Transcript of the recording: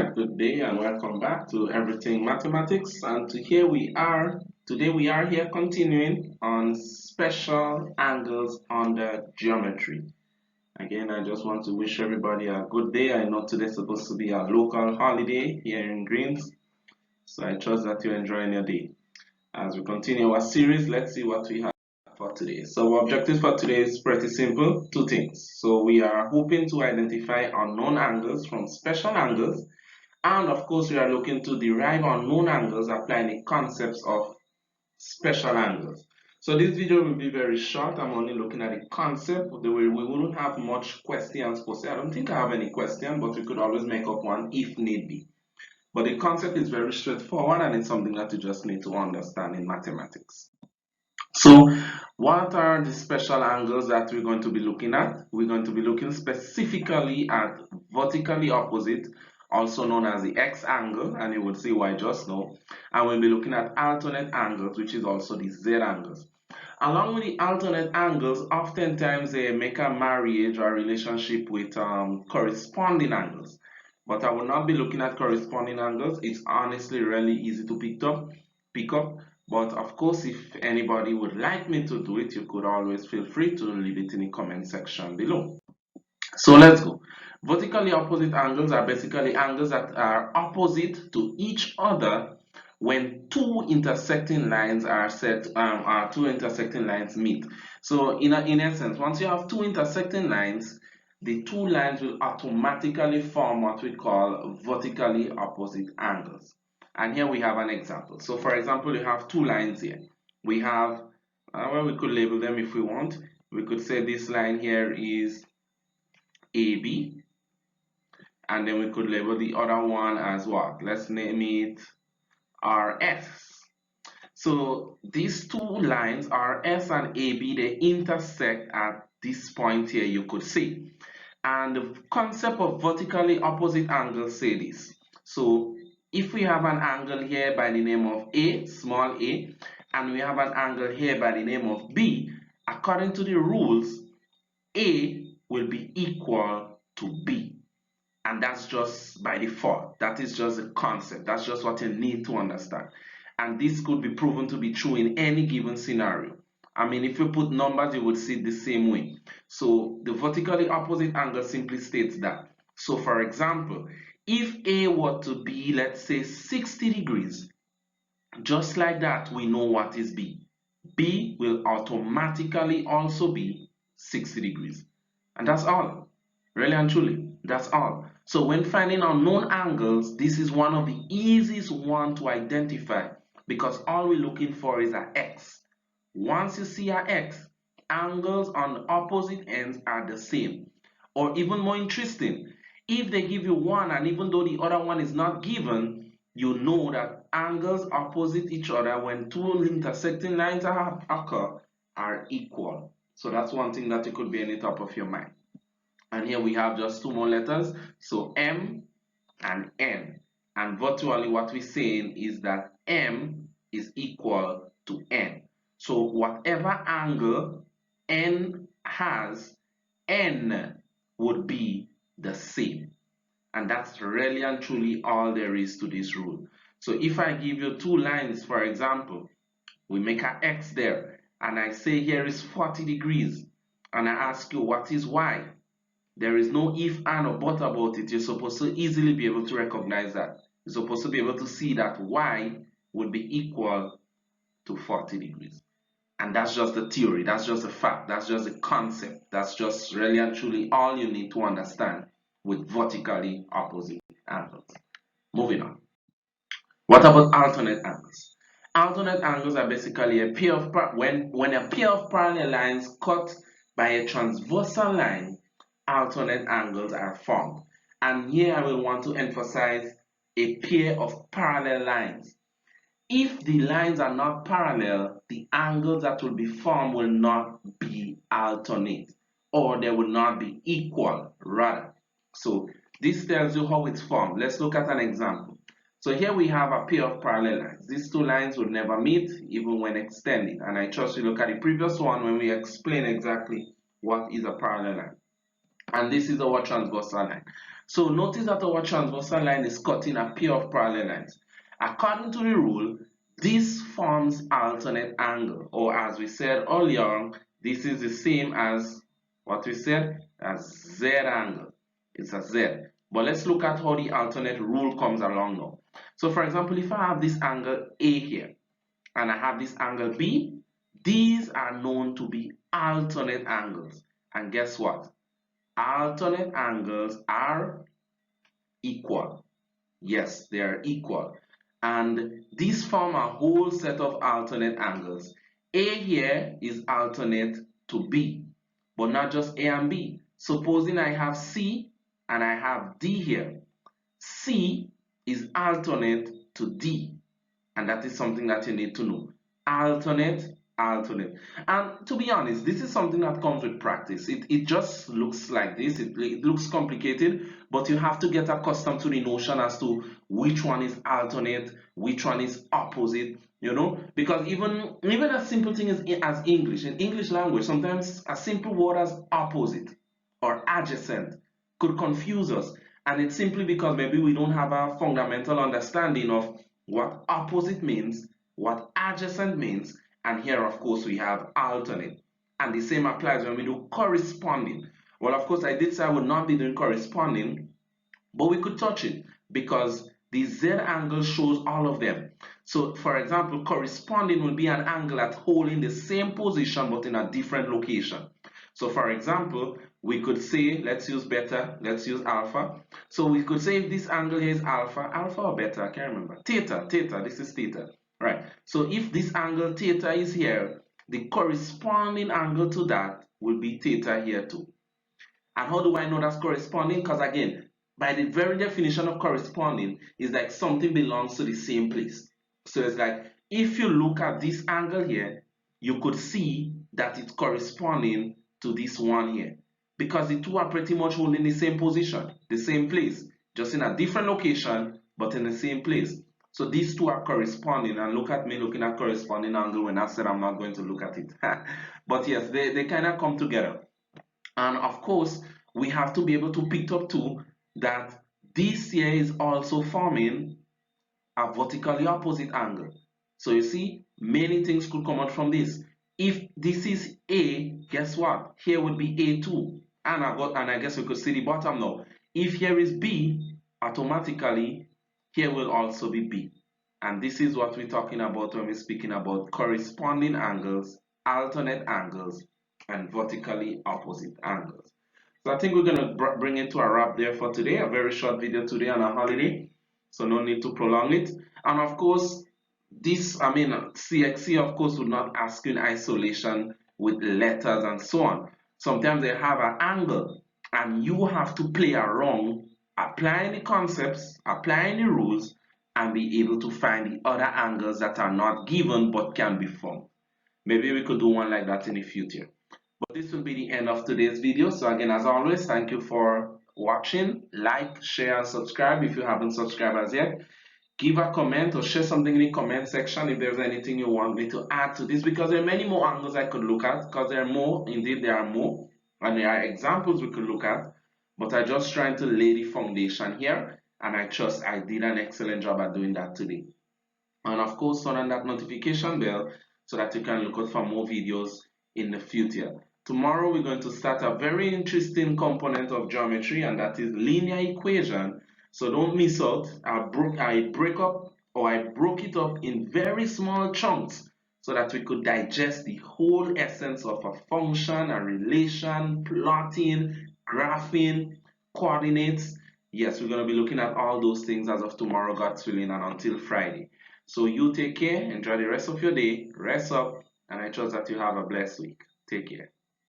Alright, good day and welcome back to Everything Mathematics. And today we are here continuing on special angles under geometry. Again, I just want to wish everybody a good day. I know today's supposed to be a local holiday here in Greens, so I trust that you're enjoying your day. As we continue our series, let's see what we have for today. So our objective for today is pretty simple, two things. So we are hoping to identify unknown angles from special angles, and of course we are looking to derive unknown angles applying the concepts of special angles. So this video will be very short. I'm only looking at the concept. We wouldn't have much questions per se. I don't think I have any question, but we could always make up one if need be. But the concept is very straightforward and it's something that you just need to understand in mathematics. So what are the special angles that we're going to be looking at? We're going to be looking specifically at vertically opposite, also known as the X angle, and you will see why just now. And we'll be looking at alternate angles, which is also the Z angles. Along with the alternate angles, oftentimes they make a marriage or a relationship with corresponding angles. But I will not be looking at corresponding angles. It's honestly really easy to pick up. But of course, if anybody would like me to do it, you could always feel free to leave it in the comment section below. So let's go. Vertically opposite angles are basically angles that are opposite to each other when two intersecting lines meet. So in essence, once you have two intersecting lines, the two lines will automatically form what we call vertically opposite angles. And here we have an example. So for example, you have two lines here. We have, well, we could label them if we want. We could say this line here is AB, and then we could label the other one as what? Let's name it RS. So these two lines, RS and AB, they intersect at this point here, you could see. And the concept of vertically opposite angles say this. So if we have an angle here by the name of A, small a, and we have an angle here by the name of B, according to the rules, A will be equal to B. And that's just by default. That is just a concept. That's just what you need to understand. And this could be proven to be true in any given scenario. I mean, if you put numbers, you would see it the same way. So the vertically opposite angle simply states that. So for example, if A were to be, let's say, 60 degrees, just like that, we know what is B. B will automatically also be 60 degrees. And that's all. Really and truly, that's all. So when finding unknown angles, this is one of the easiest one to identify because all we're looking for is an X. Once you see an X, angles on the opposite ends are the same. Or even more interesting, if they give you one and even though the other one is not given, you know that angles opposite each other when two intersecting lines occur are equal. So that's one thing that you could be in the top of your mind. And here we have just two more letters, so M and N. And virtually what we're saying is that M is equal to N. So whatever angle N has, N would be the same. And that's really and truly all there is to this rule. So if I give you two lines, for example, we make an X there, and I say here is 40 degrees, and I ask you what is Y? There is no if, and, or but about it. You're supposed to easily be able to recognize that. You're supposed to be able to see that Y would be equal to 40 degrees. And that's just the theory. That's just a fact. That's just a concept. That's just really and truly all you need to understand with vertically opposite angles. Moving on. What about alternate angles? Alternate angles are basically a pair of when a pair of parallel lines cut by a transversal line, alternate angles are formed. And here I will want to emphasize a pair of parallel lines. If the lines are not parallel, the angles that will be formed will not be alternate, or they will not be equal, rather. So this tells you how it's formed. Let's look at an example. So here we have a pair of parallel lines. These two lines would never meet, even when extending. And I trust you look at the previous one when we explain exactly what is a parallel line. And this is our transversal line. So notice that our transversal line is cutting a pair of parallel lines. According to the rule, this forms alternate angle, or as we said earlier, this is the same as what we said as Z angle. It's a Z. But let's look at how the alternate rule comes along now. So for example, if I have this angle A here, and I have this angle B, these are known to be alternate angles. And guess what? Alternate angles are equal. Yes, they are equal. And these form a whole set of alternate angles. A here is alternate to B, but not just A and B. Supposing I have C and I have D here, C is alternate to D, and that is something that you need to know. Alternate, alternate. And to be honest, this is something that comes with practice. It just looks like this. It looks complicated, but you have to get accustomed to the notion as to which one is alternate, which one is opposite, you know, because even a simple thing as English, in English language, sometimes a simple word as opposite or adjacent could confuse us. And it's simply because maybe we don't have a fundamental understanding of what opposite means, what adjacent means, and here of course we have alternate. And the same applies when we do corresponding. Well, of course I did say I would not be doing corresponding, but we could touch it because the Z angle shows all of them. So for example, corresponding will be an angle that's holding the same position but in a different location. So for example, we could say, let's use beta, let's use alpha. So we could say if this angle here is alpha or beta, I can't remember. Theta, this is theta, right? So if this angle theta is here, the corresponding angle to that will be theta here too. And how do I know that's corresponding? Because again, by the very definition of corresponding, is like something belongs to the same place. So it's like, if you look at this angle here, you could see that it's corresponding to this one here. Because the two are pretty much holding the same position, the same place, just in a different location, but in the same place. So these two are corresponding, and look at me looking at corresponding angle when I said I'm not going to look at it. But yes, they kind of come together. And of course, we have to be able to pick up too that this here is also forming a vertically opposite angle. So you see, many things could come out from this. If this is A, guess what? Here would be A too. And I guess we could see the bottom now. If here is B, automatically here will also be B. And this is what we're talking about when we're speaking about corresponding angles, alternate angles, and vertically opposite angles. So I think we're going to bring it to a wrap there for today. A very short video today on a holiday, so no need to prolong it. And of course, this, CXC of course would not ask you in isolation with letters and so on. Sometimes they have an angle and you have to play around, applying the concepts, applying the rules, and be able to find the other angles that are not given but can be formed. Maybe we could do one like that in the future. But this will be the end of today's video. So again, as always, thank you for watching. Like, share, and subscribe if you haven't subscribed as yet. Give a comment or share something in the comment section if there's anything you want me to add to this, because there are many more angles I could look at, because there are more, indeed there are more, and there are examples we could look at, but I'm just trying to lay the foundation here, and I trust I did an excellent job at doing that today. And of course, turn on that notification bell so that you can look out for more videos in the future. Tomorrow we're going to start a very interesting component of geometry, and that is linear equation. So don't miss out. I broke it up in very small chunks so that we could digest the whole essence of a function, a relation, plotting, graphing, coordinates. Yes, we're going to be looking at all those things as of tomorrow, God's willing, and until Friday. So you take care, enjoy the rest of your day, rest up, and I trust that you have a blessed week. Take care.